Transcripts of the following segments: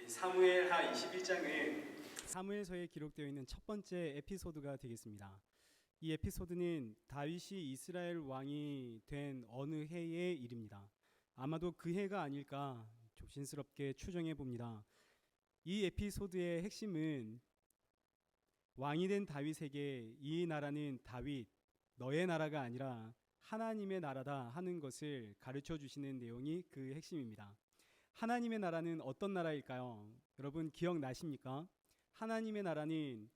사무엘하 21장은 사무엘서에 기록되어 있는 첫 번째 에피소드가 되겠습니다. 이 에피소드는 다윗이 이스라엘 왕이 된 어느 해의 일입니다. 아마도 그 해가 아닐까 조심스럽게 추정해 봅니다. 이 에피소드의 핵심은 왕이 된 다윗에게 이 나라는 다윗 너의 나라가 아니라 하나님의 나라다 하는 것을 가르쳐 주시는 내용이 그 핵심입니다. 하나님의 나라는 어떤 나라일까요? 여러분 기억나십니까? 하나님의 나라는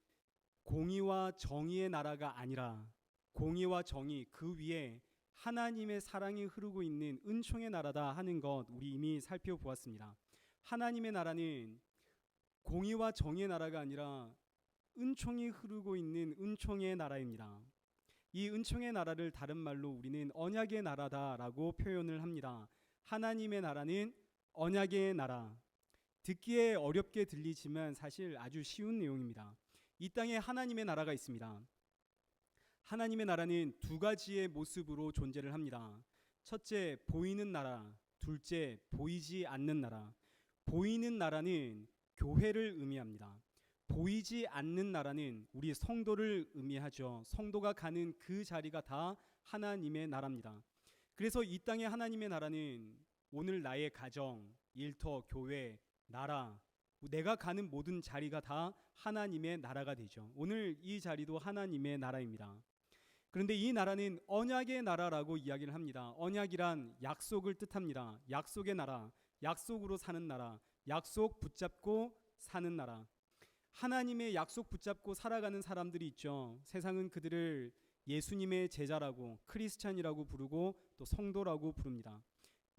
공의와 정의의 나라가 아니라 공의와 정의 그 위에 하나님의 사랑이 흐르고 있는 은총의 나라다 하는 것 우리 이미 살펴보았습니다. 하나님의 나라는 공의와 정의의 나라가 아니라 은총이 흐르고 있는 은총의 나라입니다. 이 은총의 나라를 다른 말로 우리는 언약의 나라다라고 표현을 합니다. 하나님의 나라는 언약의 나라. 듣기에 어렵게 들리지만 사실 아주 쉬운 내용입니다. 이 땅에 하나님의 나라가 있습니다. 하나님의 나라는 두 가지의 모습으로 존재를 합니다. 첫째, 보이는 나라. 둘째, 보이지 않는 나라. 보이는 나라는 교회를 의미합니다. 보이지 않는 나라는 우리 성도를 의미하죠. 성도가 가는 그 자리가 다 하나님의 나라입니다. 그래서 이 땅의 하나님의 나라는 오늘 나의 가정, 일터, 교회, 나라, 내가 가는 모든 자리가 다 하나님의 나라가 되죠. 오늘 이 자리도 하나님의 나라입니다. 그런데 이 나라는 언약의 나라라고 이야기를 합니다. 언약이란 약속을 뜻합니다. 약속의 나라, 약속으로 사는 나라, 약속 붙잡고 사는 나라. 하나님의 약속 붙잡고 살아가는 사람들이 있죠. 세상은 그들을 예수님의 제자라고, 크리스찬이라고 부르고 또 성도라고 부릅니다.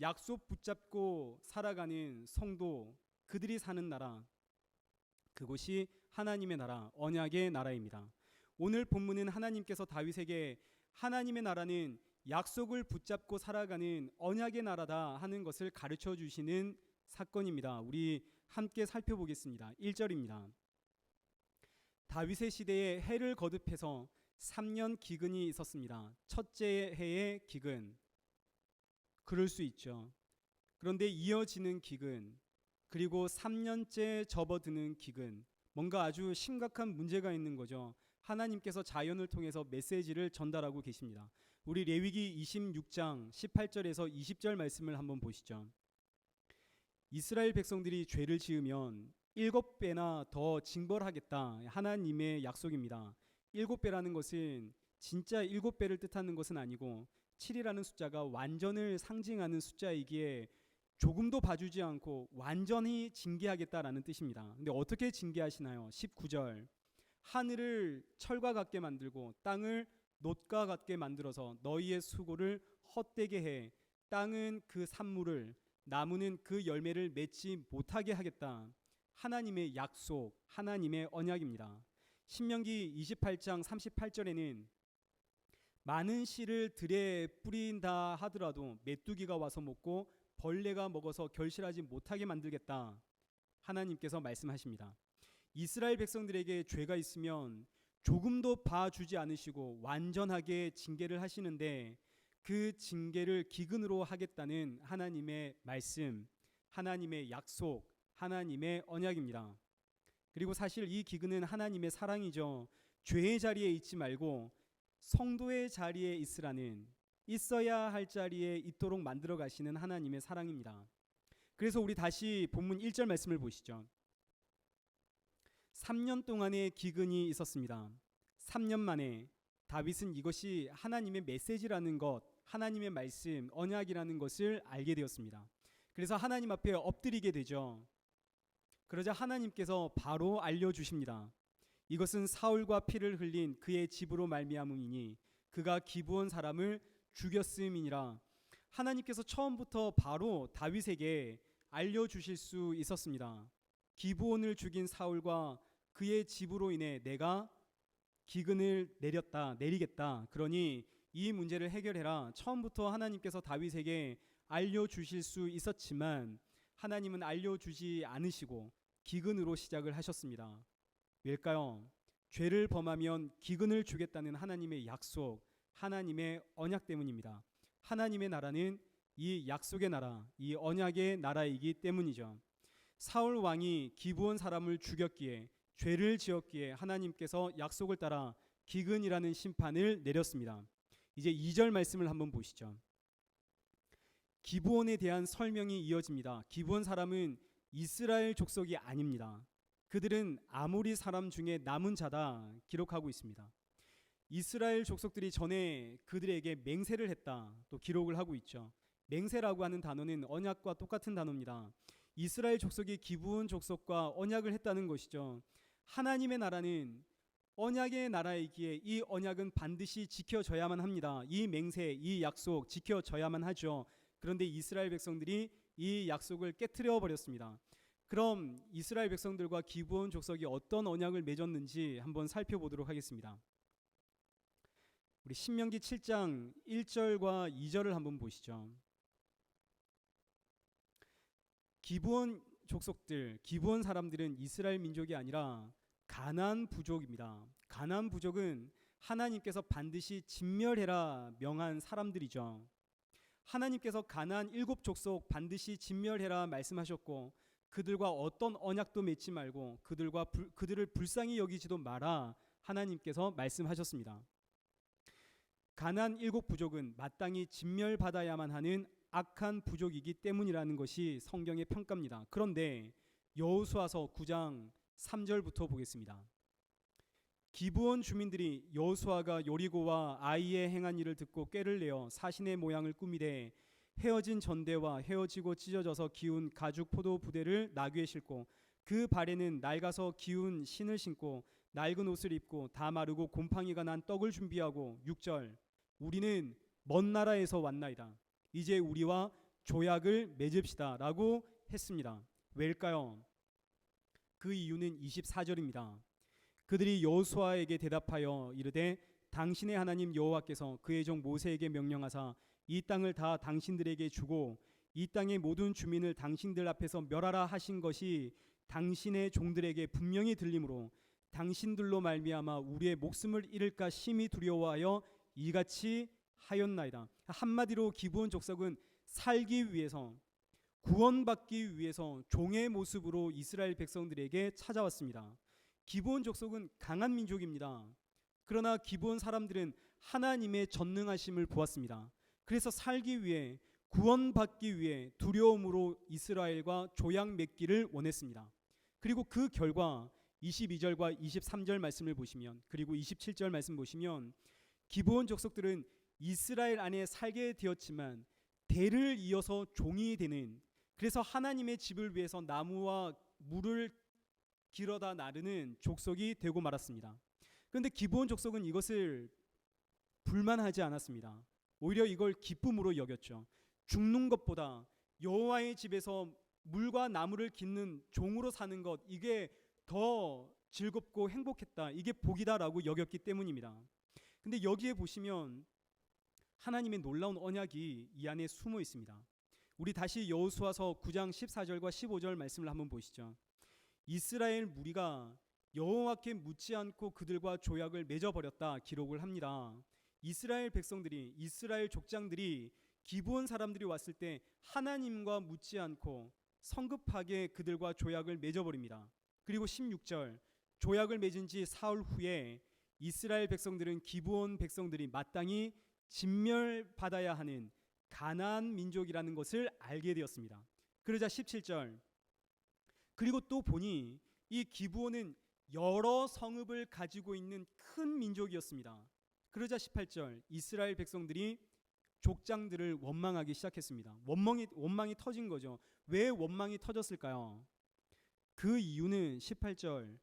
약속 붙잡고 살아가는 성도, 그들이 사는 나라, 그곳이 하나님의 나라, 언약의 나라입니다. 오늘 본문은 하나님께서 다윗에게 하나님의 나라는 약속을 붙잡고 살아가는 언약의 나라다 하는 것을 가르쳐 주시는 사건입니다. 우리 함께 살펴보겠습니다. 1절입니다. 다윗의 시대에 해를 거듭해서 3년 기근이 있었습니다. 첫째 해의 기근. 그럴 수 있죠. 그런데 이어지는 기근, 그리고 3년째 접어드는 기근, 뭔가 아주 심각한 문제가 있는 거죠. 하나님께서 자연을 통해서 메시지를 전달하고 계십니다. 우리 레위기 26장 18절에서 20절 말씀을 한번 보시죠. 이스라엘 백성들이 죄를 지으면 7배나 더 징벌하겠다. 하나님의 약속입니다. 7배라는 것은 진짜 7배를 뜻하는 것은 아니고 7이라는 숫자가 완전을 상징하는 숫자이기에 조금도 봐주지 않고 완전히 징계하겠다라는 뜻입니다. 근데 어떻게 징계하시나요? 19절. 하늘을 철과 같게 만들고 땅을 놋과 같게 만들어서 너희의 수고를 헛되게 해. 땅은 그 산물을, 나무는 그 열매를 맺지 못하게 하겠다. 하나님의 약속, 하나님의 언약입니다. 신명기 28장 38절에는 많은 씨를 들에 뿌린다 하더라도 메뚜기가 와서 먹고 벌레가 먹어서 결실하지 못하게 만들겠다. 하나님께서 말씀하십니다. 이스라엘 백성들에게 죄가 있으면 조금도 봐주지 않으시고 완전하게 징계를 하시는데 그 징계를 기근으로 하겠다는 하나님의 말씀, 하나님의 약속, 하나님의 언약입니다. 그리고 사실 이 기근은 하나님의 사랑이죠. 죄의 자리에 있지 말고 성도의 자리에 있으라는, 있어야 할 자리에 있도록 만들어 가시는 하나님의 사랑입니다. 그래서 우리 다시 본문 1절 말씀을 보시죠. 3년 동안의 기근이 있었습니다. 3년 만에 다윗은 이것이 하나님의 메시지라는 것, 하나님의 말씀, 언약이라는 것을 알게 되었습니다. 그래서 하나님 앞에 엎드리게 되죠. 그러자 하나님께서 바로 알려주십니다. 이것은 사울과 피를 흘린 그의 집으로 말미암음이니 그가 기브온 사람을 죽였음이니라. 하나님께서 처음부터 바로 다윗에게 알려주실 수 있었습니다. 기브온을 죽인 사울과 그의 집으로 인해 내가 기근을 내리겠다. 그러니 이 문제를 해결해라. 처음부터 하나님께서 다윗에게 알려주실 수 있었지만 하나님은 알려주지 않으시고 기근으로 시작을 하셨습니다. 왜일까요? 죄를 범하면 기근을 주겠다는 하나님의 약속, 하나님의 언약 때문입니다. 하나님의 나라는 이 약속의 나라, 이 언약의 나라이기 때문이죠. 사울 왕이 기브온 사람을 죽였기에, 죄를 지었기에 하나님께서 약속을 따라 기근이라는 심판을 내렸습니다. 이제 2절 말씀을 한번 보시죠. 기브온에 대한 설명이 이어집니다. 기브온 사람은 이스라엘 족속이 아닙니다. 그들은 아모리 사람 중에 남은 자다 기록하고 있습니다. 이스라엘 족속들이 전에 그들에게 맹세를 했다 또 기록을 하고 있죠. 맹세라고 하는 단어는 언약과 똑같은 단어입니다. 이스라엘 족속이 기브온 족속과 언약을 했다는 것이죠. 하나님의 나라는 언약의 나라이기에 이 언약은 반드시 지켜져야만 합니다. 이 맹세, 이 약속 지켜져야만 하죠. 그런데 이스라엘 백성들이 이 약속을 깨트려 버렸습니다. 그럼 이스라엘 백성들과 기브온 족속이 어떤 언약을 맺었는지 한번 살펴보도록 하겠습니다. 우리 신명기 7장 1절과 2절을 한번 보시죠. 기브온 족속들, 기브온 사람들은 이스라엘 민족이 아니라 가나안 부족입니다. 가나안 부족은 하나님께서 반드시 진멸해라 명한 사람들이죠. 하나님께서 가나안 7족속 반드시 진멸해라 말씀하셨고, 그들과 어떤 언약도 맺지 말고 그들을 불쌍히 여기지도 마라 하나님께서 말씀하셨습니다. 가나안 7부족은 마땅히 진멸받아야만 하는 악한 부족이기 때문이라는 것이 성경의 평가입니다. 그런데 여호수아서 9장 3절부터 보겠습니다. 기브온 주민들이 여호수아가 여리고와 아이에 행한 일을 듣고 꾀를 내어 사신의 모양을 꾸미되 헤어진 전대와 헤어지고 찢어져서 기운 가죽 포도 부대를 나귀에 싣고 그 발에는 낡아서 기운 신을 신고 낡은 옷을 입고 다 마르고 곰팡이가 난 떡을 준비하고 6절 우리는 먼 나라에서 왔나이다. 이제 우리와 조약을 맺읍시다 라고 했습니다. 왜일까요? 그 이유는 24절입니다. 그들이 여호수아에게 대답하여 이르되 당신의 하나님 여호와께서 그의 종 모세에게 명령하사 이 땅을 다 당신들에게 주고 이 땅의 모든 주민을 당신들 앞에서 멸하라 하신 것이 당신의 종들에게 분명히 들리므로 당신들로 말미암아 우리의 목숨을 잃을까 심히 두려워하여 이같이 하였나이다. 한마디로 기브온 족속은 살기 위해서, 구원받기 위해서 종의 모습으로 이스라엘 백성들에게 찾아왔습니다. 기브온 족속은 강한 민족입니다. 그러나 기브온 사람들은 하나님의 전능하심을 보았습니다. 그래서 살기 위해, 구원받기 위해 두려움으로 이스라엘과 조약 맺기를 원했습니다. 그리고 그 결과 22절과 23절 말씀을 보시면, 그리고 27절 말씀 보시면 기브온 족속들은 이스라엘 안에 살게 되었지만 대를 이어서 종이 되는, 그래서 하나님의 집을 위해서 나무와 물을 길어다 나르는 족속이 되고 말았습니다. 그런데 기브온 족속은 이것을 불만하지 않았습니다. 오히려 이걸 기쁨으로 여겼죠. 죽는 것보다 여호와의 집에서 물과 나무를 깃는 종으로 사는 것, 이게 더 즐겁고 행복했다, 이게 복이다라고 여겼기 때문입니다. 근데 여기에 보시면 하나님의 놀라운 언약이 이 안에 숨어 있습니다. 우리 다시 여호수아서 9장 14절과 15절 말씀을 한번 보시죠. 이스라엘 무리가 여호와께 묻지 않고 그들과 조약을 맺어버렸다 기록을 합니다. 이스라엘 백성들이, 이스라엘 족장들이 기브온 사람들이 왔을 때 하나님과 묻지 않고 성급하게 그들과 조약을 맺어버립니다. 그리고 16절 조약을 맺은 지 사흘 후에 이스라엘 백성들은 기브온 백성들이 마땅히 진멸받아야 하는 가나안 민족이라는 것을 알게 되었습니다. 그러자 17절 그리고 또 보니 이 기브온은 여러 성읍을 가지고 있는 큰 민족이었습니다. 그러자 18절 이스라엘 백성들이 족장들을 원망하기 시작했습니다. 원망이 터진 거죠. 왜 원망이 터졌을까요? 그 이유는 18절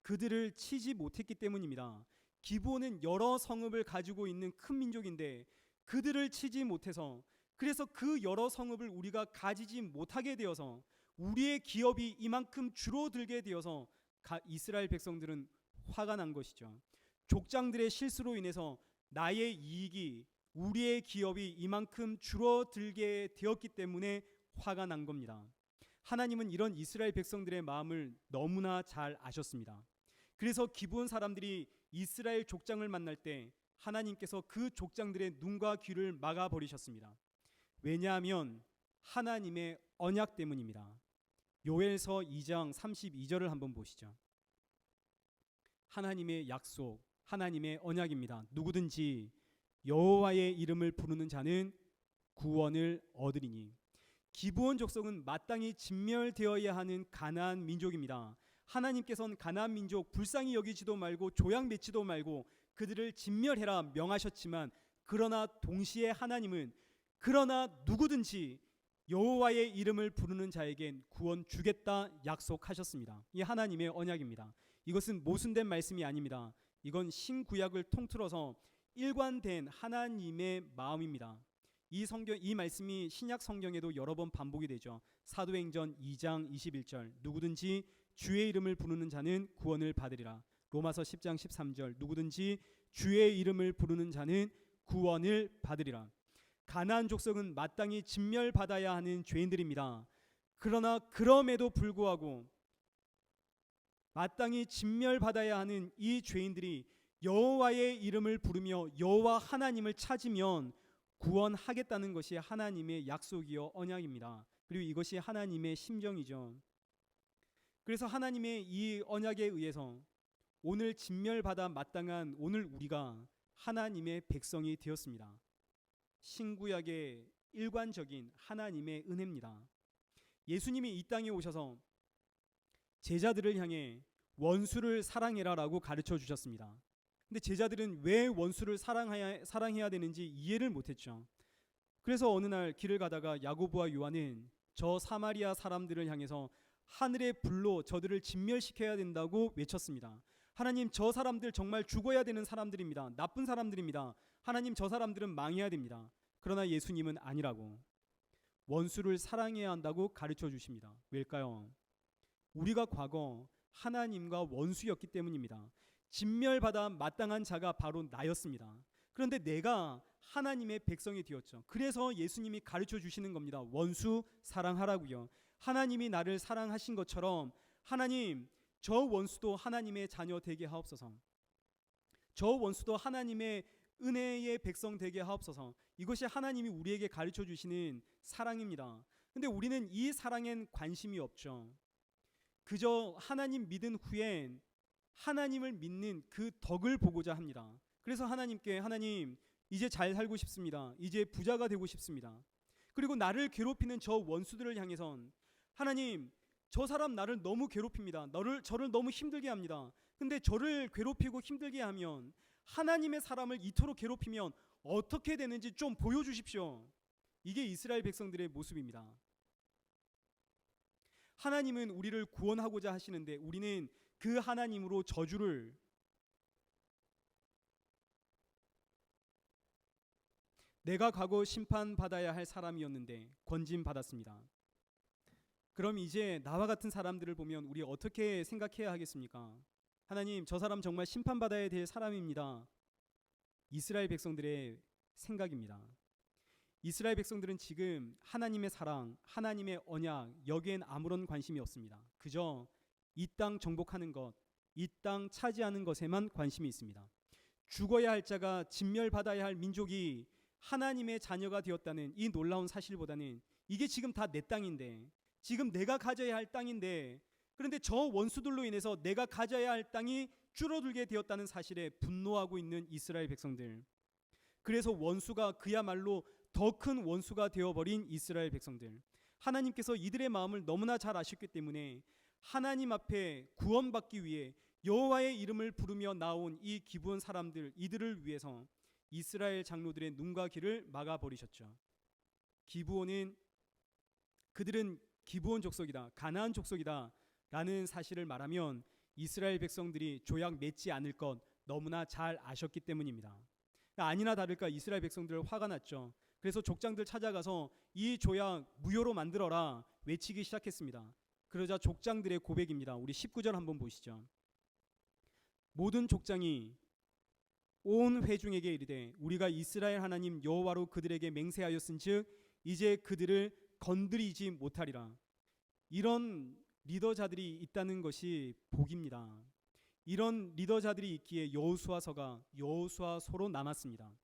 그들을 치지 못했기 때문입니다. 기브온은 여러 성읍을 가지고 있는 큰 민족인데 그들을 치지 못해서, 그래서 그 여러 성읍을 우리가 가지지 못하게 되어서 우리의 기업이 이만큼 줄어들게 되어서 이스라엘 백성들은 화가 난 것이죠. 족장들의 실수로 인해서 나의 이익이, 우리의 기업이 이만큼 줄어들게 되었기 때문에 화가 난 겁니다. 하나님은 이런 이스라엘 백성들의 마음을 너무나 잘 아셨습니다. 그래서 기브온 사람들이 이스라엘 족장을 만날 때 하나님께서 그 족장들의 눈과 귀를 막아버리셨습니다. 왜냐하면 하나님의 언약 때문입니다. 요엘서 2장 32절을 한번 보시죠. 하나님의 약속, 하나님의 언약입니다. 누구든지 여호와의 이름을 부르는 자는 구원을 얻으리니. 기브온 족속은 마땅히 진멸되어야 하는 가나안 민족입니다. 하나님께서는 가나안 민족 불쌍히 여기지도 말고 조약 맺지도 말고 그들을 진멸해라 명하셨지만, 그러나 동시에 하나님은 그러나 누구든지 여호와의 이름을 부르는 자에겐 구원 주겠다 약속하셨습니다. 이 하나님의 언약입니다. 이것은 모순된 말씀이 아닙니다. 이건 신구약을 통틀어서 일관된 하나님의 마음입니다. 이 말씀이 신약 성경에도 여러 번 반복이 되죠. 사도행전 2장 21절 누구든지 주의 이름을 부르는 자는 구원을 받으리라. 로마서 10장 13절 누구든지 주의 이름을 부르는 자는 구원을 받으리라. 가나안 족속은 마땅히 진멸받아야 하는 죄인들입니다. 그러나 그럼에도 불구하고 마땅히 진멸받아야 하는 이 죄인들이 여호와의 이름을 부르며 여호와 하나님을 찾으면 구원하겠다는 것이 하나님의 약속이요 언약입니다. 그리고 이것이 하나님의 심정이죠. 그래서 하나님의 이 언약에 의해서 오늘 진멸받아 마땅한 오늘 우리가 하나님의 백성이 되었습니다. 신구약의 일관적인 하나님의 은혜입니다. 예수님이 이 땅에 오셔서 제자들을 향해 원수를 사랑해라라고 가르쳐 주셨습니다. 근데 제자들은 왜 원수를 사랑해야 되는지 이해를 못했죠. 그래서 어느 날 길을 가다가 야고보와 요한은 저 사마리아 사람들을 향해서 하늘의 불로 저들을 진멸시켜야 된다고 외쳤습니다. 하나님, 저 사람들 정말 죽어야 되는 사람들입니다. 나쁜 사람들입니다. 하나님, 저 사람들은 망해야 됩니다. 그러나 예수님은 아니라고, 원수를 사랑해야 한다고 가르쳐 주십니다. 왜일까요? 우리가 과거 하나님과 원수였기 때문입니다. 진멸받아 마땅한 자가 바로 나였습니다. 그런데 내가 하나님의 백성이 되었죠. 그래서 예수님이 가르쳐 주시는 겁니다. 원수 사랑하라고요. 하나님이 나를 사랑하신 것처럼 하나님, 저 원수도 하나님의 자녀 되게 하옵소서. 저 원수도 하나님의 은혜의 백성 되게 하옵소서. 이것이 하나님이 우리에게 가르쳐 주시는 사랑입니다. 근데 우리는 이 사랑엔 관심이 없죠. 그저 하나님 믿은 후엔 하나님을 믿는 그 덕을 보고자 합니다. 그래서 하나님께, 하나님 이제 잘 살고 싶습니다. 이제 부자가 되고 싶습니다. 그리고 나를 괴롭히는 저 원수들을 향해선 하나님, 저 사람 나를 너무 괴롭힙니다. 저를 너무 힘들게 합니다. 근데 저를 괴롭히고 힘들게 하면, 하나님의 사람을 이토록 괴롭히면 어떻게 되는지 좀 보여주십시오. 이게 이스라엘 백성들의 모습입니다. 하나님은 우리를 구원하고자 하시는데 우리는 그 하나님으로 저주를, 내가 과거 심판받아야 할 사람이었는데 건짐받았습니다. 그럼 이제 나와 같은 사람들을 보면 우리 어떻게 생각해야 하겠습니까? 하나님, 저 사람 정말 심판받아야 될 사람입니다. 이스라엘 백성들의 생각입니다. 이스라엘 백성들은 지금 하나님의 사랑, 하나님의 언약, 여기엔 아무런 관심이 없습니다. 그저 이 땅 정복하는 것, 이 땅 차지하는 것에만 관심이 있습니다. 죽어야 할 자가, 진멸받아야 할 민족이 하나님의 자녀가 되었다는 이 놀라운 사실보다는 이게 지금 다 내 땅인데, 지금 내가 가져야 할 땅인데, 그런데 저 원수들로 인해서 내가 가져야 할 땅이 줄어들게 되었다는 사실에 분노하고 있는 이스라엘 백성들. 그래서 원수가 그야말로 더 큰 원수가 되어버린 이스라엘 백성들. 하나님께서 이들의 마음을 너무나 잘 아셨기 때문에 하나님 앞에 구원받기 위해 여호와의 이름을 부르며 나온 이 기브온 사람들, 이들을 위해서 이스라엘 장로들의 눈과 귀를 막아버리셨죠. 그들은 기브온 족속이다, 가나안 족속이다 라는 사실을 말하면 이스라엘 백성들이 조약 맺지 않을 것 너무나 잘 아셨기 때문입니다. 아니나 다를까 이스라엘 백성들 화가 났죠. 그래서 족장들 찾아가서 이 조약 무효로 만들어라 외치기 시작했습니다. 그러자 족장들의 고백입니다. 우리 19절 한번 보시죠. 모든 족장이 온 회중에게 이르되 우리가 이스라엘 하나님 여호와로 그들에게 맹세하였은즉 이제 그들을 건드리지 못하리라. 이런 리더자들이 있다는 것이 복입니다. 이런 리더자들이 있기에 여호수아서가 여호수아서로 남았습니다.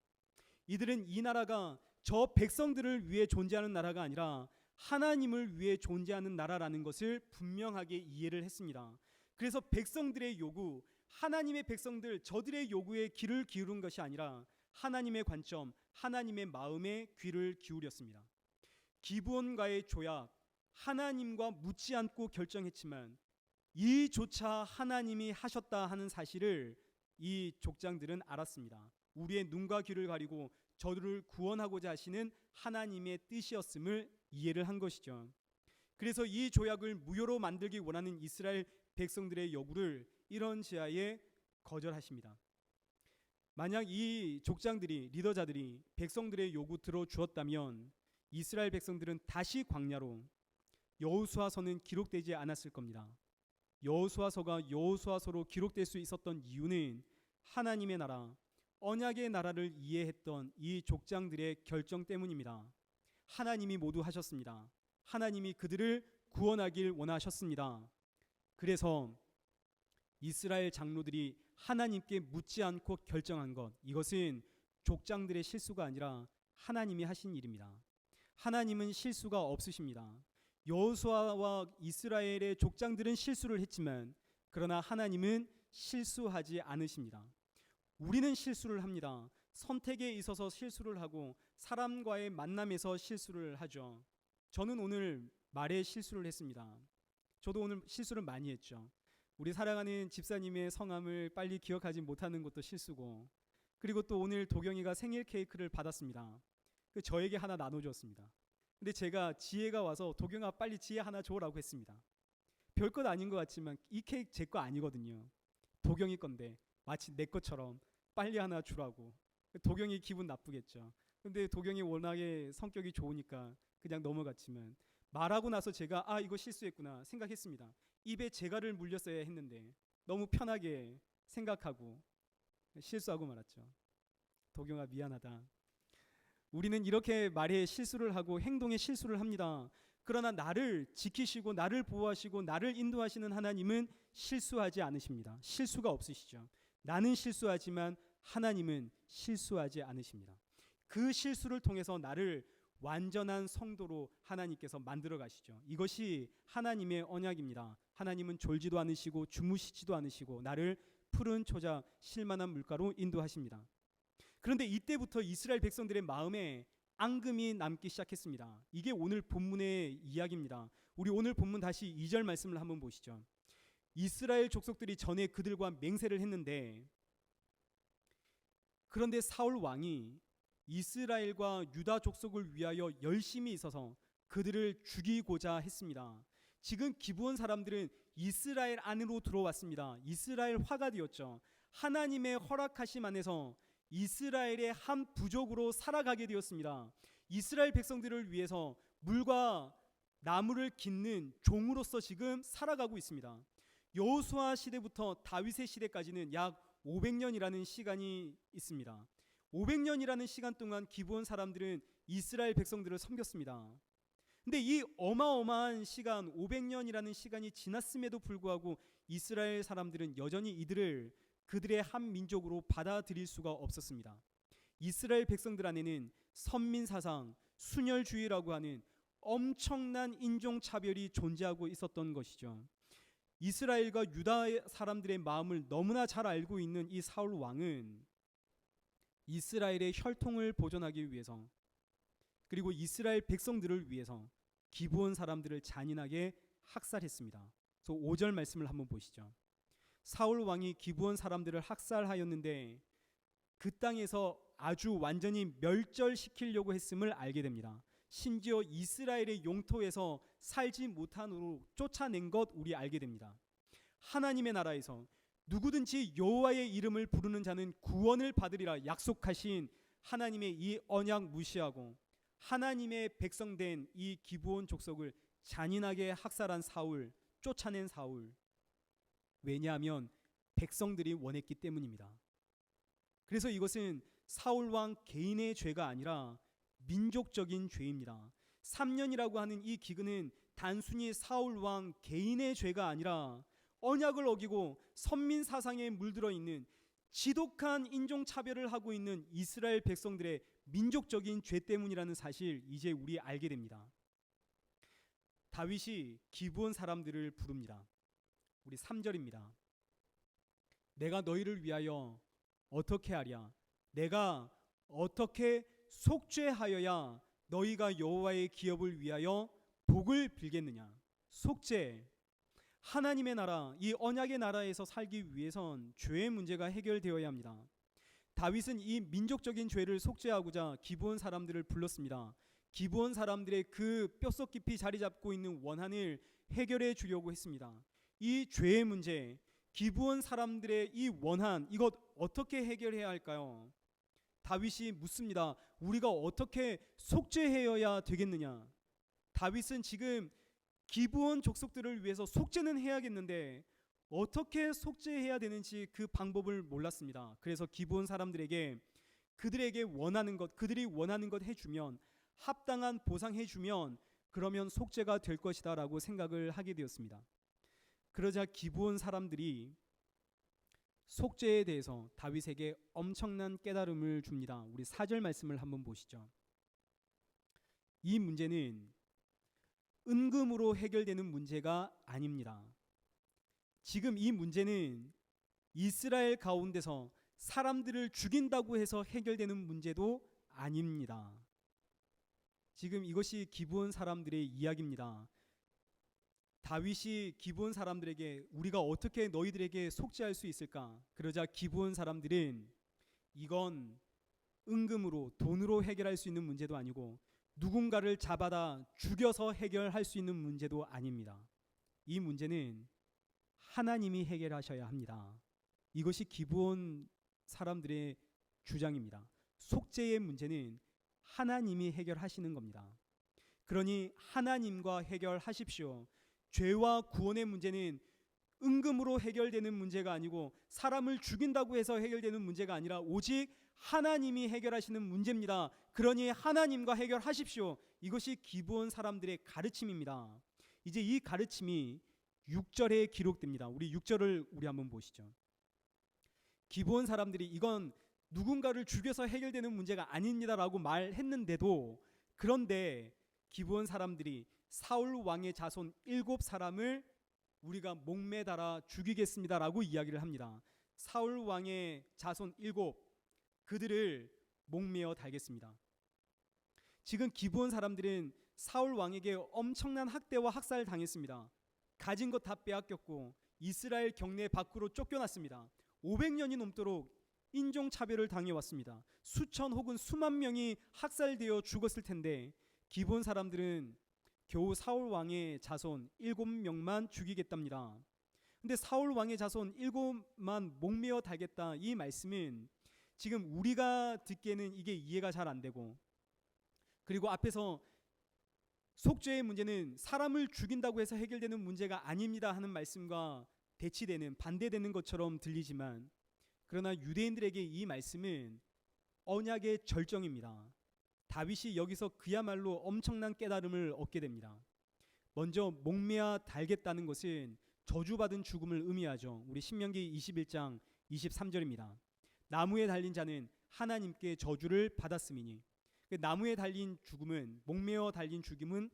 이들은 이 나라가 저 백성들을 위해 존재하는 나라가 아니라 하나님을 위해 존재하는 나라라는 것을 분명하게 이해를 했습니다. 그래서 백성들의 요구, 하나님의 백성들 저들의 요구에 귀를 기울인 것이 아니라 하나님의 관점, 하나님의 마음에 귀를 기울였습니다. 기브온과의 조약, 하나님과 묻지 않고 결정했지만 이조차 하나님이 하셨다 하는 사실을 이 족장들은 알았습니다. 우리의 눈과 귀를 가리고 저들을 구원하고자 하시는 하나님의 뜻이었음을 이해를 한 것이죠. 그래서 이 조약을 무효로 만들기 원하는 이스라엘 백성들의 요구를 이런 지하에 거절하십니다. 만약 이 족장들이, 리더자들이 백성들의 요구 들어주었다면 이스라엘 백성들은 다시 광야로, 여호수아서는 기록되지 않았을 겁니다. 여호수아서가 여호수아서로 기록될 수 있었던 이유는 하나님의 나라, 언약의 나라를 이해했던 이 족장들의 결정 때문입니다. 하나님이 모두 하셨습니다. 하나님이 그들을 구원하길 원하셨습니다. 그래서 이스라엘 장로들이 하나님께 묻지 않고 결정한 것, 이것은 족장들의 실수가 아니라 하나님이 하신 일입니다. 하나님은 실수가 없으십니다. 여호수아와 이스라엘의 족장들은 실수를 했지만 그러나 하나님은 실수하지 않으십니다. 우리는 실수를 합니다. 선택에 있어서 실수를 하고 사람과의 만남에서 실수를 하죠. 저는 오늘 말에 실수를 했습니다. 저도 오늘 실수를 많이 했죠. 우리 사랑하는 집사님의 성함을 빨리 기억하지 못하는 것도 실수고, 그리고 또 오늘 도경이가 생일 케이크를 받았습니다. 저에게 하나 나눠주었습니다. 근데 제가 지혜가 와서 도경아 빨리 지혜 하나 줘라고 했습니다. 별것 아닌 것 같지만 이 케이크 제 거 아니거든요. 도경이 건데 마치 내 것처럼 빨리 하나 주라고. 도경이 기분 나쁘겠죠. 근데 도경이 워낙에 성격이 좋으니까 그냥 넘어갔지만 말하고 나서 제가 이거 실수했구나 생각했습니다. 입에 재갈을 물렸어야 했는데 너무 편하게 생각하고 실수하고 말았죠. 도경아 미안하다. 우리는 이렇게 말에 실수를 하고 행동에 실수를 합니다. 그러나 나를 지키시고 나를 보호하시고 나를 인도하시는 하나님은 실수하지 않으십니다. 실수가 없으시죠. 나는 실수하지만 하나님은 실수하지 않으십니다. 그 실수를 통해서 나를 완전한 성도로 하나님께서 만들어 가시죠. 이것이 하나님의 언약입니다. 하나님은 졸지도 않으시고 주무시지도 않으시고 나를 푸른 초자 실만한 물가로 인도하십니다. 그런데 이때부터 이스라엘 백성들의 마음에 앙금이 남기 시작했습니다. 이게 오늘 본문의 이야기입니다. 우리 오늘 본문 다시 2절 말씀을 한번 보시죠. 이스라엘 족속들이 전에 그들과 맹세를 했는데, 그런데 사울 왕이 이스라엘과 유다 족속을 위하여 열심히 있어서 그들을 죽이고자 했습니다. 지금 기브온 사람들은 이스라엘 안으로 들어왔습니다. 이스라엘화가 되었죠. 하나님의 허락하심 안에서 이스라엘의 한 부족으로 살아가게 되었습니다. 이스라엘 백성들을 위해서 물과 나무를 깃는 종으로서 지금 살아가고 있습니다. 여호수아 시대부터 다윗의 시대까지는 약 500년이라는 시간이 있습니다. 500년이라는 시간 동안 기브온 사람들은 이스라엘 백성들을 섬겼습니다. 근데 이 어마어마한 시간 500년이라는 시간이 지났음에도 불구하고 이스라엘 사람들은 여전히 이들을 그들의 한 민족으로 받아들일 수가 없었습니다. 이스라엘 백성들 안에는 선민사상, 순혈주의라고 하는 엄청난 인종차별이 존재하고 있었던 것이죠. 이스라엘과 유다 사람들의 마음을 너무나 잘 알고 있는 이 사울 왕은 이스라엘의 혈통을 보존하기 위해서, 그리고 이스라엘 백성들을 위해서 기브온 사람들을 잔인하게 학살했습니다. 그래서 5절 말씀을 한번 보시죠. 사울 왕이 기브온 사람들을 학살하였는데 그 땅에서 아주 완전히 멸절시키려고 했음을 알게 됩니다. 심지어 이스라엘의 영토에서 살지 못한으로 쫓아낸 것 우리 알게 됩니다. 하나님의 나라에서 누구든지 여호와의 이름을 부르는 자는 구원을 받으리라 약속하신 하나님의 이 언약 무시하고 하나님의 백성된 이 기브온 족속을 잔인하게 학살한 사울, 쫓아낸 사울. 왜냐하면 백성들이 원했기 때문입니다. 그래서 이것은 사울 왕 개인의 죄가 아니라 민족적인 죄입니다. 3년이라고 하는 이 기근은 단순히 사울 왕 개인의 죄가 아니라 언약을 어기고 선민 사상에 물들어 있는 지독한 인종차별을 하고 있는 이스라엘 백성들의 민족적인 죄 때문이라는 사실 이제 우리 알게 됩니다. 다윗이 기브온 사람들을 부릅니다. 우리 3절입니다. 내가 너희를 위하여 어떻게 하랴? 내가 어떻게 속죄하여야 너희가 여호와의 기업을 위하여 복을 빌겠느냐? 속죄. 하나님의 나라, 이 언약의 나라에서 살기 위해선 죄의 문제가 해결되어야 합니다. 다윗은 이 민족적인 죄를 속죄하고자 기브온 사람들을 불렀습니다. 기브온 사람들의 그 뼛속 깊이 자리 잡고 있는 원한을 해결해 주려고 했습니다. 이 죄의 문제, 기브온 사람들의 이 원한, 이것 어떻게 해결해야 할까요? 다윗이 묻습니다. 우리가 어떻게 속죄해야 되겠느냐? 다윗은 지금 기브온 족속들을 위해서 속죄는 해야겠는데 어떻게 속죄해야 되는지 그 방법을 몰랐습니다. 그래서 기브온 사람들에게 그들에게 원하는 것, 그들이 원하는 것 해주면, 합당한 보상해주면 그러면 속죄가 될 것이다 라고 생각을 하게 되었습니다. 그러자 기브온 사람들이 속죄에 대해서 다윗에게 엄청난 깨달음을 줍니다. 우리 4절 말씀을 한번 보시죠. 이 문제는 은금으로 해결되는 문제가 아닙니다. 지금 이 문제는 이스라엘 가운데서 사람들을 죽인다고 해서 해결되는 문제도 아닙니다. 지금 이것이 기브온 사람들의 이야기입니다. 다윗이 기브온 사람들에게 우리가 어떻게 너희들에게 속죄할 수 있을까? 그러자 기브온 사람들은 이건 은금으로, 돈으로 해결할 수 있는 문제도 아니고 누군가를 잡아다 죽여서 해결할 수 있는 문제도 아닙니다. 이 문제는 하나님이 해결하셔야 합니다. 이것이 기브온 사람들의 주장입니다. 속죄의 문제는 하나님이 해결하시는 겁니다. 그러니 하나님과 해결하십시오. 죄와 구원의 문제는 은금으로 해결되는 문제가 아니고 사람을 죽인다고 해서 해결되는 문제가 아니라 오직 하나님이 해결하시는 문제입니다. 그러니 하나님과 해결하십시오. 이것이 기브온 사람들의 가르침입니다. 이제 이 가르침이 6절에 기록됩니다. 우리 6절을 우리 한번 보시죠. 기브온 사람들이 이건 누군가를 죽여서 해결되는 문제가 아닙니다라고 말했는데도, 그런데 기브온 사람들이 사울 왕의 자손 7사람을 우리가 목매달아 죽이겠습니다라고 이야기를 합니다. 사울 왕의 자손 7, 그들을 목매어 달겠습니다. 지금 기브온 사람들은 사울 왕에게 엄청난 학대와 학살을 당했습니다. 가진 것 다 빼앗겼고 이스라엘 경내 밖으로 쫓겨났습니다. 500년이 넘도록 인종차별을 당해왔습니다. 수천 혹은 수만 명이 학살되어 죽었을 텐데 기브온 사람들은 겨우 사울 왕의 자손 7명만 죽이겠답니다. 근데 사울 왕의 자손 7만 목매어 달겠다, 이 말씀은 지금 우리가 듣기에는 이게 이해가 잘 안 되고, 그리고 앞에서 속죄의 문제는 사람을 죽인다고 해서 해결되는 문제가 아닙니다 하는 말씀과 대치되는, 반대되는 것처럼 들리지만, 그러나 유대인들에게 이 말씀은 언약의 절정입니다. 다윗이 여기서 그야말로 엄청난 깨달음을 얻게 됩니다. 먼저 목매어 달겠다는 것은 저주받은 죽음을 의미하죠. 우리 신명기 21장 23절입니다. 나무에 달린 자는 하나님께 저주를 받았음이니. 나무에 달린 죽음은, 목매어 달린 죽음은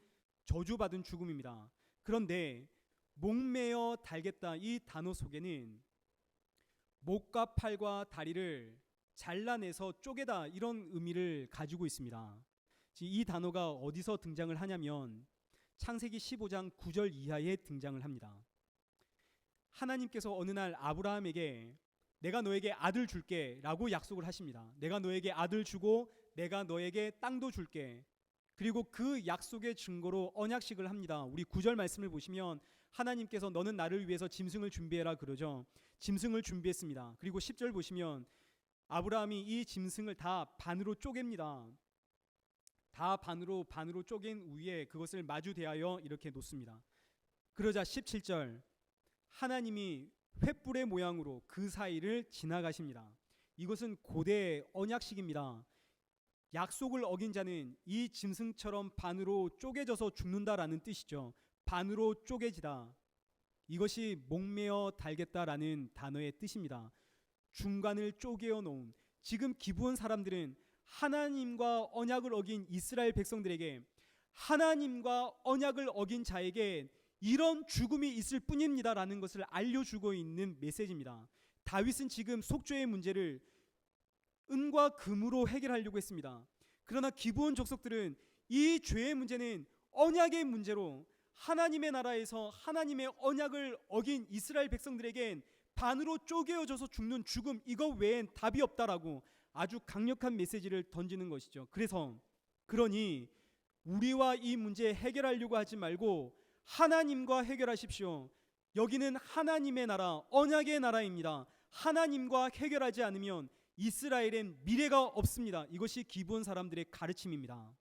저주받은 죽음입니다. 그런데 목매어 달겠다, 이 단어 속에는 목과 팔과 다리를 잘라내서 쪼개다, 이런 의미를 가지고 있습니다. 이 단어가 어디서 등장을 하냐면 창세기 15장 9절 이하에 등장을 합니다. 하나님께서 어느 날 아브라함에게 내가 너에게 아들 줄게 라고 약속을 하십니다. 내가 너에게 아들 주고 내가 너에게 땅도 줄게. 그리고 그 약속의 증거로 언약식을 합니다. 우리 9절 말씀을 보시면 하나님께서 너는 나를 위해서 짐승을 준비해라 그러죠. 짐승을 준비했습니다. 그리고 10절 보시면 아브라함이 이 짐승을 다 반으로 쪼갭니다. 다 반으로 쪼갠 위에 그것을 마주 대하여 이렇게 놓습니다. 그러자 17절 하나님이 횃불의 모양으로 그 사이를 지나가십니다. 이것은 고대 언약식입니다. 약속을 어긴 자는 이 짐승처럼 반으로 쪼개져서 죽는다라는 뜻이죠. 반으로 쪼개지다. 이것이 목매어 달겠다라는 단어의 뜻입니다. 중간을 쪼개어 놓은. 지금 기브온 사람들은 하나님과 언약을 어긴 이스라엘 백성들에게 하나님과 언약을 어긴 자에게 이런 죽음이 있을 뿐입니다라는 것을 알려주고 있는 메시지입니다. 다윗은 지금 속죄의 문제를 은과 금으로 해결하려고 했습니다. 그러나 기브온 족속들은 이 죄의 문제는 언약의 문제로 하나님의 나라에서 하나님의 언약을 어긴 이스라엘 백성들에겐 반으로 쪼개어져서 죽는 죽음 이거 외엔 답이 없다라고 아주 강력한 메시지를 던지는 것이죠. 그러니 우리와 이 문제 해결하려고 하지 말고 하나님과 해결하십시오. 여기는 하나님의 나라, 언약의 나라입니다. 하나님과 해결하지 않으면 이스라엘엔 미래가 없습니다. 이것이 기브온 사람들의 가르침입니다.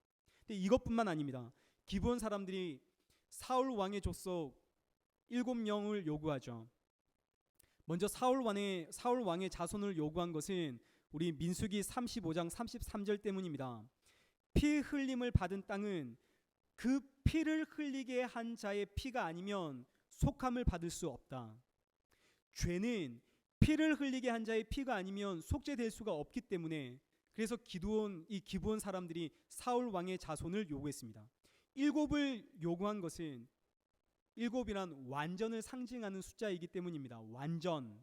근데 이것뿐만 아닙니다. 기브온 사람들이 사울 왕의 족속 7명을 요구하죠. 먼저 사울 왕의 자손을 요구한 것은 우리 민수기 35장 33절 때문입니다. 피 흘림을 받은 땅은 그 피를 흘리게 한 자의 피가 아니면 속함을 받을 수 없다. 죄는 피를 흘리게 한 자의 피가 아니면 속죄될 수가 없기 때문에 그래서 기브온 사람들이 사울 왕의 자손을 요구했습니다. 7을 요구한 것은 7이란 완전을 상징하는 숫자이기 때문입니다. 완전.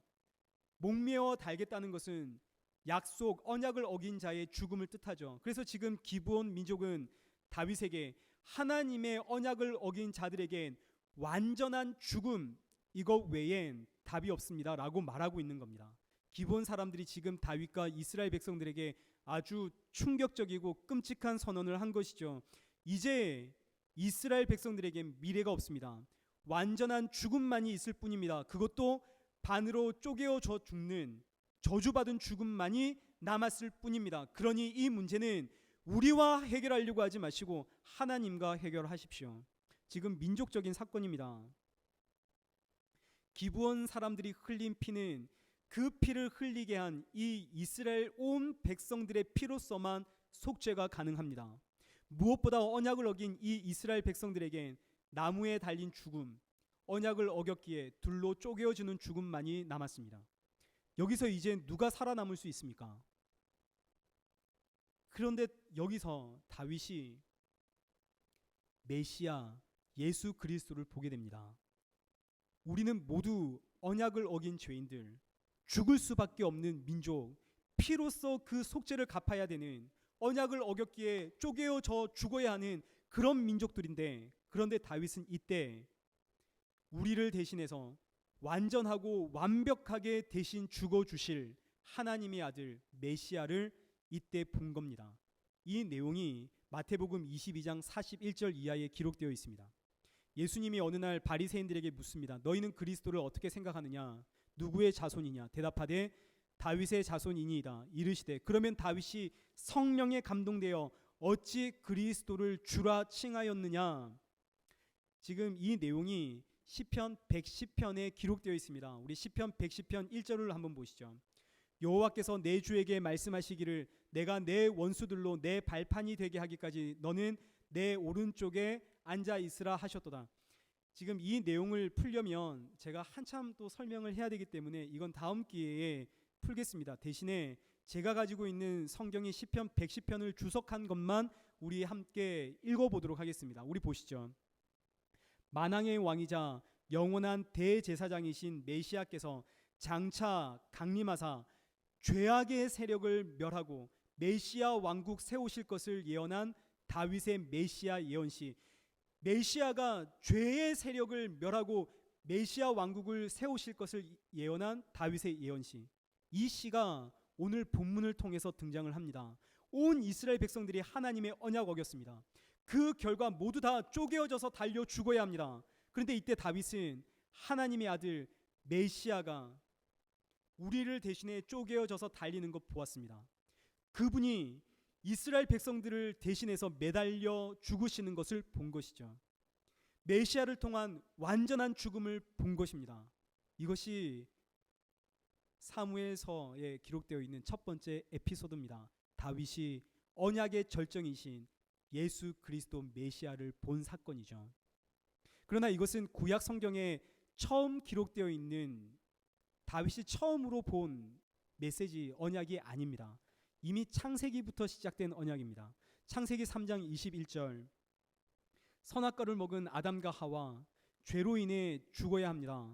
목매어 달겠다는 것은 약속, 언약을 어긴 자의 죽음을 뜻하죠. 그래서 지금 기브온 민족은 다윗에게 하나님의 언약을 어긴 자들에겐 완전한 죽음 이것 외엔 답이 없습니다 라고 말하고 있는 겁니다. 기브온 사람들이 지금 다윗과 이스라엘 백성들에게 아주 충격적이고 끔찍한 선언을 한 것이죠. 이제 이스라엘 백성들에겐 미래가 없습니다. 완전한 죽음만이 있을 뿐입니다. 그것도 반으로 쪼개어져 죽는 저주받은 죽음만이 남았을 뿐입니다. 그러니 이 문제는 우리와 해결하려고 하지 마시고 하나님과 해결하십시오. 지금 민족적인 사건입니다. 기브온 사람들이 흘린 피는 그 피를 흘리게 한 이 이스라엘 온 백성들의 피로서만 속죄가 가능합니다. 무엇보다 언약을 어긴 이 이스라엘 백성들에겐 나무에 달린 죽음, 언약을 어겼기에 둘로 쪼개어지는 죽음만이 남았습니다. 여기서 이제 누가 살아남을 수 있습니까? 그런데 여기서 다윗이 메시아 예수 그리스도를 보게 됩니다. 우리는 모두 언약을 어긴 죄인들, 죽을 수밖에 없는 민족, 피로써 그 속죄를 갚아야 되는, 언약을 어겼기에 쪼개어져 죽어야 하는 그런 민족들인데, 그런데 다윗은 이때 우리를 대신해서 완전하고 완벽하게 대신 죽어주실 하나님의 아들 메시아를 이때 본 겁니다. 이 내용이 마태복음 22장 41절 이하에 기록되어 있습니다. 예수님이 어느 날 바리새인들에게 묻습니다. 너희는 그리스도를 어떻게 생각하느냐? 누구의 자손이냐? 대답하되 다윗의 자손이니이다. 이르시되 그러면 다윗이 성령에 감동되어 어찌 그리스도를 주라 칭하였느냐? 지금 이 내용이 시편 110편에 기록되어 있습니다. 우리 시편 110편 1절을 한번 보시죠. 여호와께서 내 주에게 말씀하시기를 내가 내 원수들로 내 발판이 되게 하기까지 너는 내 오른쪽에 앉아 있으라 하셨도다. 지금 이 내용을 풀려면 제가 한참 또 설명을 해야 되기 때문에 이건 다음 기회에 풀겠습니다. 대신에 제가 가지고 있는 성경의 시편 110편을 주석한 것만 우리 함께 읽어보도록 하겠습니다. 우리 보시죠. 만왕의 왕이자 영원한 대제사장이신 메시아께서 장차 강림하사 죄악의 세력을 멸하고 메시아 왕국 세우실 것을 예언한 다윗의 메시아 예언시, 메시아가 죄의 세력을 멸하고 메시아 왕국을 세우실 것을 예언한 다윗의 예언시, 이 시가 오늘 본문을 통해서 등장을 합니다. 온 이스라엘 백성들이 하나님의 언약 어겼습니다. 그 결과 모두 다 쪼개어져서 달려 죽어야 합니다. 그런데 이때 다윗은 하나님의 아들 메시아가 우리를 대신해 쪼개어져서 달리는 것 보았습니다. 그분이 이스라엘 백성들을 대신해서 매달려 죽으시는 것을 본 것이죠. 메시아를 통한 완전한 죽음을 본 것입니다. 이것이 사무엘서에 기록되어 있는 첫 번째 에피소드입니다. 다윗이 언약의 절정이신 예수 그리스도 메시아를 본 사건이죠. 그러나 이것은 구약 성경에 처음 기록되어 있는 다윗이 처음으로 본 메시지 언약이 아닙니다. 이미 창세기부터 시작된 언약입니다. 창세기 3장 21절 선악과를 먹은 아담과 하와, 죄로 인해 죽어야 합니다.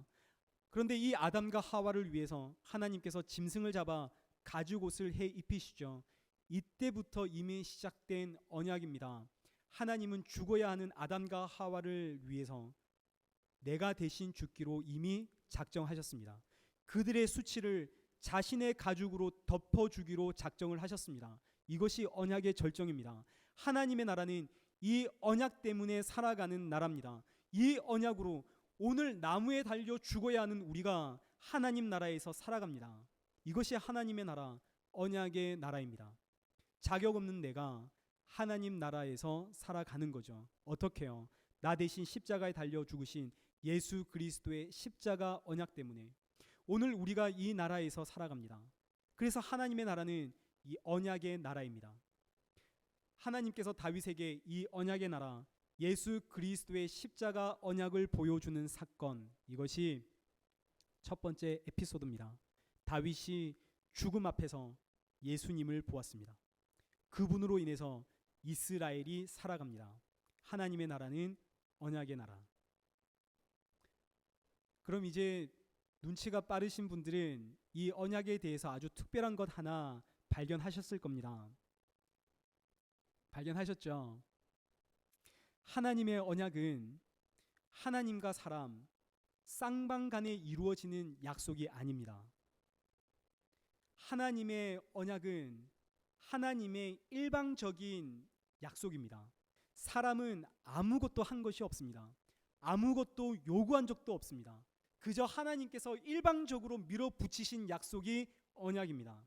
그런데 이 아담과 하와를 위해서 하나님께서 짐승을 잡아 가죽옷을 해 입히시죠. 이때부터 이미 시작된 언약입니다. 하나님은 죽어야 하는 아담과 하와를 위해서 내가 대신 죽기로 이미 작정하셨습니다. 그들의 수치를 자신의 가죽으로 덮어주기로 작정을 하셨습니다. 이것이 언약의 절정입니다. 하나님의 나라는 이 언약 때문에 살아가는 나라입니다. 이 언약으로 오늘 나무에 달려 죽어야 하는 우리가 하나님 나라에서 살아갑니다. 이것이 하나님의 나라, 언약의 나라입니다. 자격 없는 내가 하나님 나라에서 살아가는 거죠. 어떻게요? 나 대신 십자가에 달려 죽으신 예수 그리스도의 십자가 언약 때문에 오늘 우리가 이 나라에서 살아갑니다. 그래서 하나님의 나라는 이 언약의 나라입니다. 하나님께서 다윗에게 이 언약의 나라, 예수 그리스도의 십자가 언약을 보여주는 사건, 이것이 첫 번째 에피소드입니다. 다윗이 죽음 앞에서 예수님을 보았습니다. 그분으로 인해서 이스라엘이 살아갑니다. 하나님의 나라는 언약의 나라. 그럼 이제 눈치가 빠르신 분들은 이 언약에 대해서 아주 특별한 것 하나 발견하셨을 겁니다. 발견하셨죠? 하나님의 언약은 하나님과 사람, 쌍방 간에 이루어지는 약속이 아닙니다. 하나님의 언약은 하나님의 일방적인 약속입니다. 사람은 아무것도 한 것이 없습니다. 아무것도 요구한 적도 없습니다. 그저 하나님께서 일방적으로 밀어붙이신 약속이 언약입니다.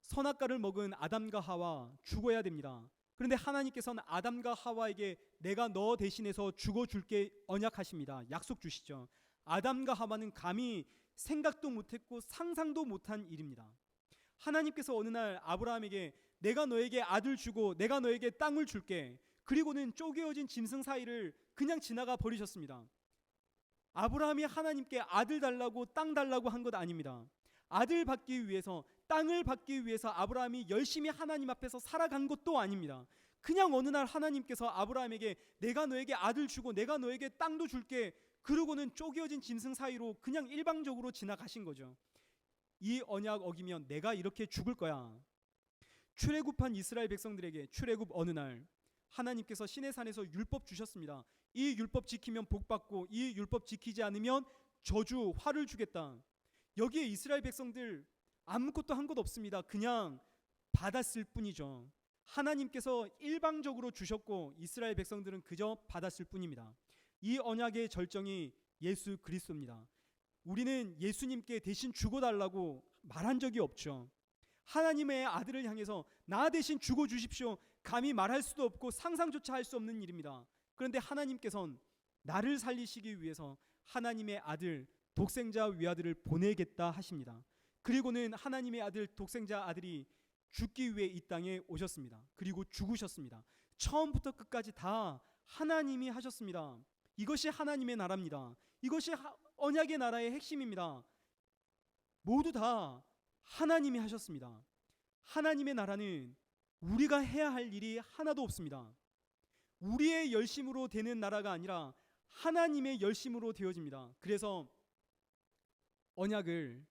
선악과를 먹은 아담과 하와 죽어야 됩니다. 그런데 하나님께서는 아담과 하와에게 내가 너 대신해서 죽어줄게 언약하십니다. 약속 주시죠. 아담과 하와는 감히 생각도 못했고 상상도 못한 일입니다. 하나님께서 어느 날 아브라함에게 내가 너에게 아들 주고 내가 너에게 땅을 줄게, 그리고는 쪼개어진 짐승 사이를 그냥 지나가 버리셨습니다. 아브라함이 하나님께 아들 달라고 땅 달라고 한 것 아닙니다. 아들 받기 위해서, 땅을 받기 위해서 아브라함이 열심히 하나님 앞에서 살아간 것도 아닙니다. 그냥 어느 날 하나님께서 아브라함에게 내가 너에게 아들 주고 내가 너에게 땅도 줄게, 그러고는 쪼개어진 짐승 사이로 그냥 일방적으로 지나가신 거죠. 이 언약 어기면 내가 이렇게 죽을 거야. 출애굽한 이스라엘 백성들에게 출애굽 어느 날 하나님께서 시내산에서 율법 주셨습니다. 이 율법 지키면 복 받고 이 율법 지키지 않으면 저주, 화를 주겠다. 여기에 이스라엘 백성들 아무것도 한 것 없습니다. 그냥 받았을 뿐이죠. 하나님께서 일방적으로 주셨고 이스라엘 백성들은 그저 받았을 뿐입니다. 이 언약의 절정이 예수 그리스도입니다. 우리는 예수님께 대신 죽어달라고 말한 적이 없죠. 하나님의 아들을 향해서 나 대신 죽어주십시오 감히 말할 수도 없고 상상조차 할 수 없는 일입니다. 그런데 하나님께서는 나를 살리시기 위해서 하나님의 아들 독생자 외아들을 보내겠다 하십니다. 그리고는 하나님의 아들 독생자 아들이 죽기 위해 이 땅에 오셨습니다. 그리고 죽으셨습니다. 처음부터 끝까지 다 하나님이 하셨습니다. 이것이 하나님의 나라입니다. 이것이 언약의 나라의 핵심입니다. 모두 다 하나님이 하셨습니다. 하나님의 나라는 우리가 해야 할 일이 하나도 없습니다. 우리의 열심으로 되는 나라가 아니라 하나님의 열심으로 되어집니다. 그래서 언약을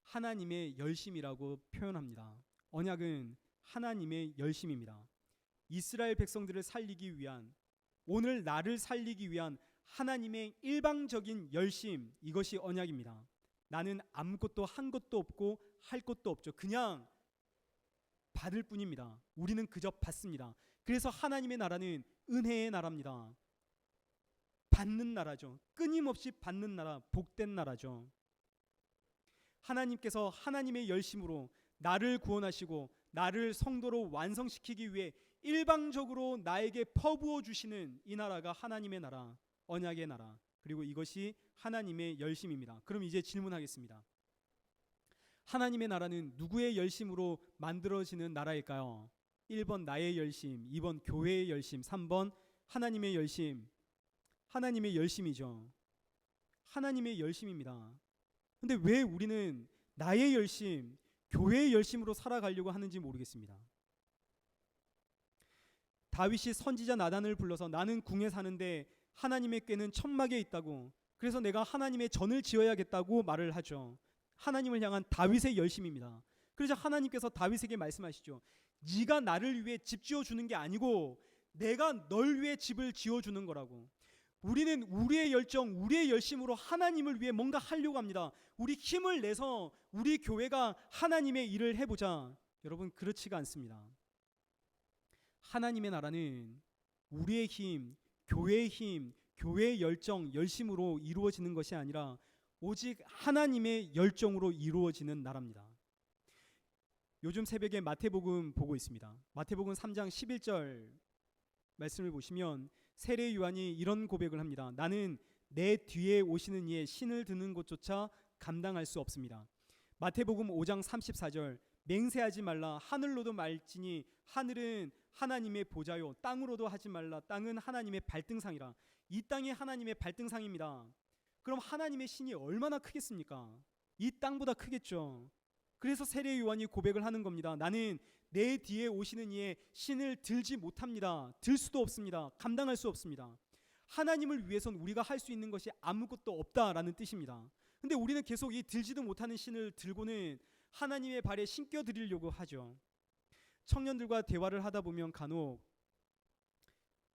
하나님의 열심이라고 표현합니다. 언약은 하나님의 열심입니다. 이스라엘 백성들을 살리기 위한, 오늘 나를 살리기 위한 하나님의 일방적인 열심, 이것이 언약입니다. 나는 아무것도 한 것도 없고 할 것도 없죠. 그냥 받을 뿐입니다. 우리는 그저 받습니다. 그래서 하나님의 나라는 은혜의 나라입니다. 받는 나라죠. 끊임없이 받는 나라, 복된 나라죠. 하나님께서 하나님의 열심으로 나를 구원하시고 나를 성도로 완성시키기 위해 일방적으로 나에게 퍼부어 주시는 이 나라가 하나님의 나라, 언약의 나라, 그리고 이것이 하나님의 열심입니다. 그럼 이제 질문하겠습니다. 하나님의 나라는 누구의 열심으로 만들어지는 나라일까요? 1번 나의 열심, 2번 교회의 열심, 3번 하나님의 열심. 하나님의 열심이죠. 하나님의 열심입니다. 근데 왜 우리는 나의 열심, 교회의 열심으로 살아가려고 하는지 모르겠습니다. 다윗이 선지자 나단을 불러서 나는 궁에 사는데 하나님의 꾀는 천막에 있다고, 그래서 내가 하나님의 전을 지어야겠다고 말을 하죠. 하나님을 향한 다윗의 열심입니다. 그래서 하나님께서 다윗에게 말씀하시죠. 네가 나를 위해 집 지어주는 게 아니고 내가 널 위해 집을 지어주는 거라고. 우리는 우리의 열정, 우리의 열심으로 하나님을 위해 뭔가 하려고 합니다. 우리 힘을 내서 우리 교회가 하나님의 일을 해보자. 여러분, 그렇지가 않습니다. 하나님의 나라는 우리의 힘, 교회의 힘, 교회의 열정, 열심으로 이루어지는 것이 아니라 오직 하나님의 열정으로 이루어지는 나라입니다. 요즘 새벽에 마태복음 보고 있습니다. 마태복음 3장 11절 말씀을 보시면 세례 요한이 이런 고백을 합니다. 나는 내 뒤에 오시는 이의 신을 드는 것조차 감당할 수 없습니다. 마태복음 5장 34절 맹세하지 말라 하늘로도 말지니 하늘은 하나님의 보좌요 땅으로도 하지 말라 땅은 하나님의 발등상이라. 이 땅이 하나님의 발등상입니다. 그럼 하나님의 신이 얼마나 크겠습니까? 이 땅보다 크겠죠. 그래서 세례 요한이 고백을 하는 겁니다. 나는 내 뒤에 오시는 이의 신을 들지 못합니다. 들 수도 없습니다. 감당할 수 없습니다. 하나님을 위해서는 우리가 할 수 있는 것이 아무것도 없다라는 뜻입니다. 근데 우리는 계속 이 들지도 못하는 신을 들고는 하나님의 발에 신겨 드리려고 하죠. 청년들과 대화를 하다 보면 간혹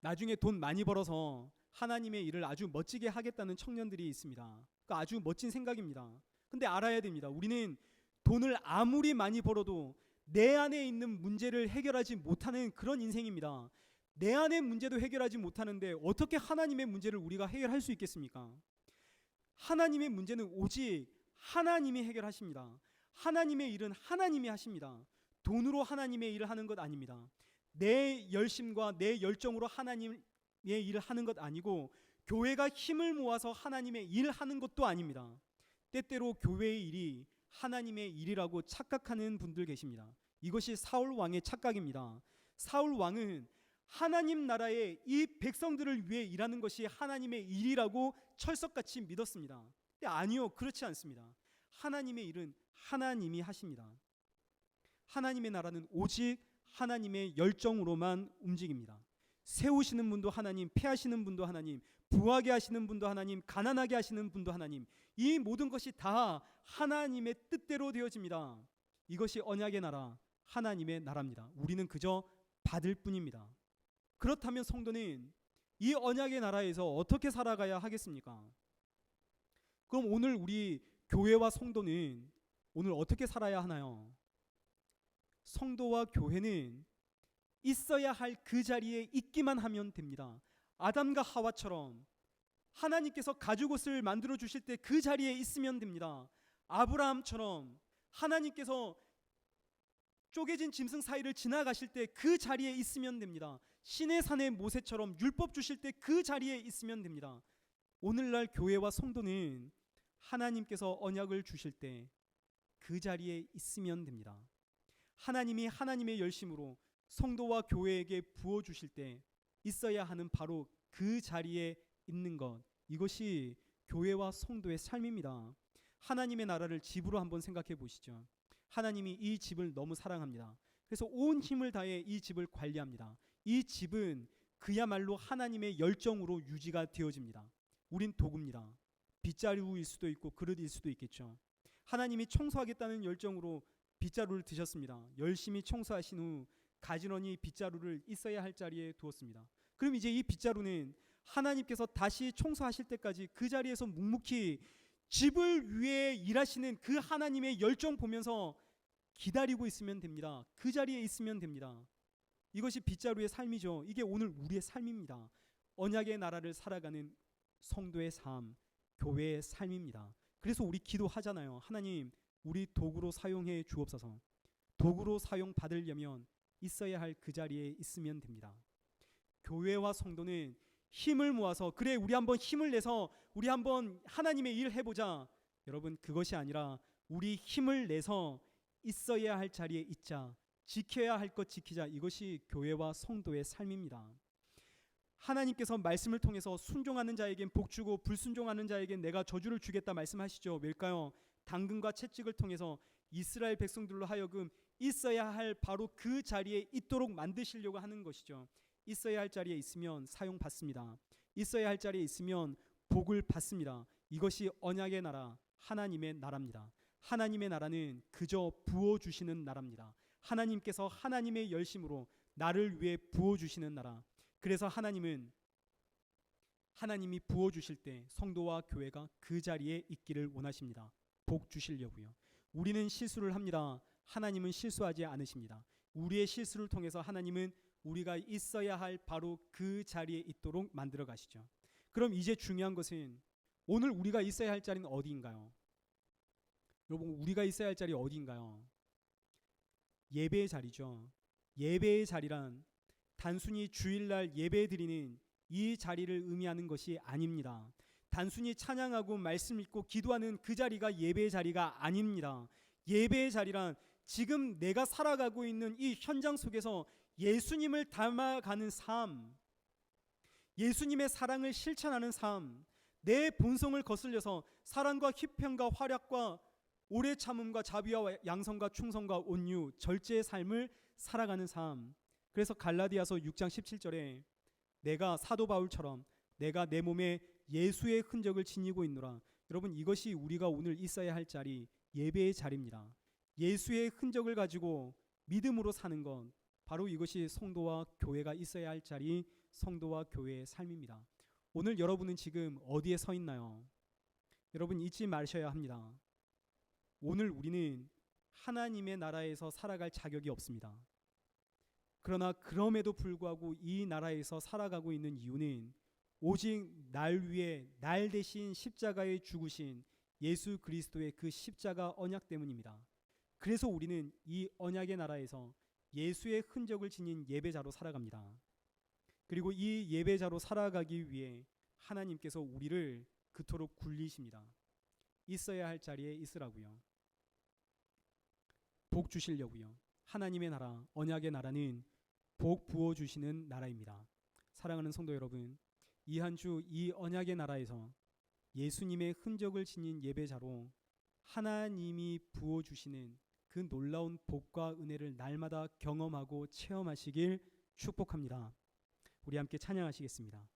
나중에 돈 많이 벌어서 하나님의 일을 아주 멋지게 하겠다는 청년들이 있습니다. 그러니까 아주 멋진 생각입니다. 근데 알아야 됩니다. 우리는 돈을 아무리 많이 벌어도 내 안에 있는 문제를 해결하지 못하는 그런 인생입니다. 내 안의 문제도 해결하지 못하는데 어떻게 하나님의 문제를 우리가 해결할 수 있겠습니까? 하나님의 문제는 오직 하나님이 해결하십니다. 하나님의 일은 하나님이 하십니다. 돈으로 하나님의 일을 하는 것 아닙니다. 내 열심과 내 열정으로 하나님의 일을 하는 것 아니고 교회가 힘을 모아서 하나님의 일을 하는 것도 아닙니다. 때때로 교회의 일이 하나님의 일이라고 착각하는 분들 계십니다. 이것이 사울 왕의 착각입니다. 사울 왕은 하나님 나라의 이 백성들을 위해 일하는 것이 하나님의 일이라고 철석같이 믿었습니다. 근데 아니요, 그렇지 않습니다. 하나님의 일은 하나님이 하십니다. 하나님의 나라는 오직 하나님의 열정으로만 움직입니다. 세우시는 분도 하나님, 패하시는 분도 하나님, 부하게 하시는 분도 하나님, 가난하게 하시는 분도 하나님, 이 모든 것이 다 하나님의 뜻대로 되어집니다. 이것이 언약의 나라, 하나님의 나라입니다. 우리는 그저 받을 뿐입니다. 그렇다면 성도는 이 언약의 나라에서 어떻게 살아가야 하겠습니까? 그럼 오늘 우리 교회와 성도는 오늘 어떻게 살아야 하나요? 성도와 교회는 있어야 할 그 자리에 있기만 하면 됩니다. 아담과 하와처럼 하나님께서 가죽옷을 만들어 주실 때 그 자리에 있으면 됩니다. 아브라함처럼 하나님께서 쪼개진 짐승 사이를 지나가실 때 그 자리에 있으면 됩니다. 시내산의 모세처럼 율법 주실 때 그 자리에 있으면 됩니다. 오늘날 교회와 성도는 하나님께서 언약을 주실 때 그 자리에 있으면 됩니다. 하나님이 하나님의 열심으로 성도와 교회에게 부어주실 때 있어야 하는 바로 그 자리에 있는 것, 이것이 교회와 성도의 삶입니다. 하나님의 나라를 집으로 한번 생각해 보시죠. 하나님이 이 집을 너무 사랑합니다. 그래서 온 힘을 다해 이 집을 관리합니다. 이 집은 그야말로 하나님의 열정으로 유지가 되어집니다. 우린 도구입니다. 빗자루일 수도 있고 그릇일 수도 있겠죠. 하나님이 청소하겠다는 열정으로 빗자루를 드셨습니다. 열심히 청소하신 후 가지런히 빗자루를 있어야 할 자리에 두었습니다. 그럼 이제 이 빗자루는 하나님께서 다시 청소하실 때까지 그 자리에서 묵묵히 집을 위해 일하시는 그 하나님의 열정 보면서 기다리고 있으면 됩니다. 그 자리에 있으면 됩니다. 이것이 빗자루의 삶이죠. 이게 오늘 우리의 삶입니다. 언약의 나라를 살아가는 성도의 삶, 교회의 삶입니다. 그래서 우리 기도하잖아요. 하나님, 우리 도구로 사용해 주옵소서. 도구로 사용 받으려면 있어야 할 그 자리에 있으면 됩니다. 교회와 성도는 힘을 모아서 그래 우리 한번 힘을 내서 우리 한번 하나님의 일 해보자. 여러분, 그것이 아니라 우리 힘을 내서 있어야 할 자리에 있자. 지켜야 할 것 지키자. 이것이 교회와 성도의 삶입니다. 하나님께서 말씀을 통해서 순종하는 자에겐 복 주고 불순종하는 자에겐 내가 저주를 주겠다 말씀하시죠. 왜일까요? 당근과 채찍을 통해서 이스라엘 백성들로 하여금 있어야 할 바로 그 자리에 있도록 만드시려고 하는 것이죠. 있어야 할 자리에 있으면 사용받습니다. 있어야 할 자리에 있으면 복을 받습니다. 이것이 언약의 나라, 하나님의 나라입니다. 하나님의 나라는 그저 부어주시는 나라입니다. 하나님께서 하나님의 열심으로 나를 위해 부어주시는 나라. 그래서 하나님이 부어주실 때 성도와 교회가 그 자리에 있기를 원하십니다. 복 주시려고요. 우리는 실수를 합니다. 하나님은 실수하지 않으십니다. 우리의 실수를 통해서 하나님은 우리가 있어야 할 바로 그 자리에 있도록 만들어 가시죠. 그럼 이제 중요한 것은 오늘 우리가 있어야 할 자리는 어디인가요? 여러분, 우리가 있어야 할 자리 어디인가요? 예배의 자리죠. 예배의 자리란 단순히 주일날 예배 드리는 이 자리를 의미하는 것이 아닙니다. 단순히 찬양하고 말씀 읽고 기도하는 그 자리가 예배의 자리가 아닙니다. 예배의 자리란 지금 내가 살아가고 있는 이 현장 속에서 예수님을 닮아가는 삶, 예수님의 사랑을 실천하는 삶, 내 본성을 거슬려서 사랑과 희평과 활약과 오래 참음과 자비와 양성과 충성과 온유, 절제의 삶을 살아가는 삶. 그래서 갈라디아서 6장 17절에 내가 사도 바울처럼 내가 내 몸에 예수의 흔적을 지니고 있노라. 여러분, 이것이 우리가 오늘 있어야 할 자리, 예배의 자리입니다. 예수의 흔적을 가지고 믿음으로 사는 것, 바로 이것이 성도와 교회가 있어야 할 자리, 성도와 교회의 삶입니다. 오늘 여러분은 지금 어디에 서 있나요? 여러분, 잊지 마셔야 합니다. 오늘 우리는 하나님의 나라에서 살아갈 자격이 없습니다. 그러나 그럼에도 불구하고 이 나라에서 살아가고 있는 이유는 오직 날 위해 날 대신 십자가에 죽으신 예수 그리스도의 그 십자가 언약 때문입니다. 그래서 우리는 이 언약의 나라에서 예수의 흔적을 지닌 예배자로 살아갑니다. 그리고 이 예배자로 살아가기 위해 하나님께서 우리를 그토록 굴리십니다. 있어야 할 자리에 있으라고요. 복 주시려고요. 하나님의 나라, 언약의 나라는 복 부어주시는 나라입니다. 사랑하는 성도 여러분, 이 한 주 이 언약의 나라에서 예수님의 흔적을 지닌 예배자로 하나님이 부어주시는 그 놀라운 복과 은혜를 날마다 경험하고 체험하시길 축복합니다. 우리 함께 찬양하시겠습니다.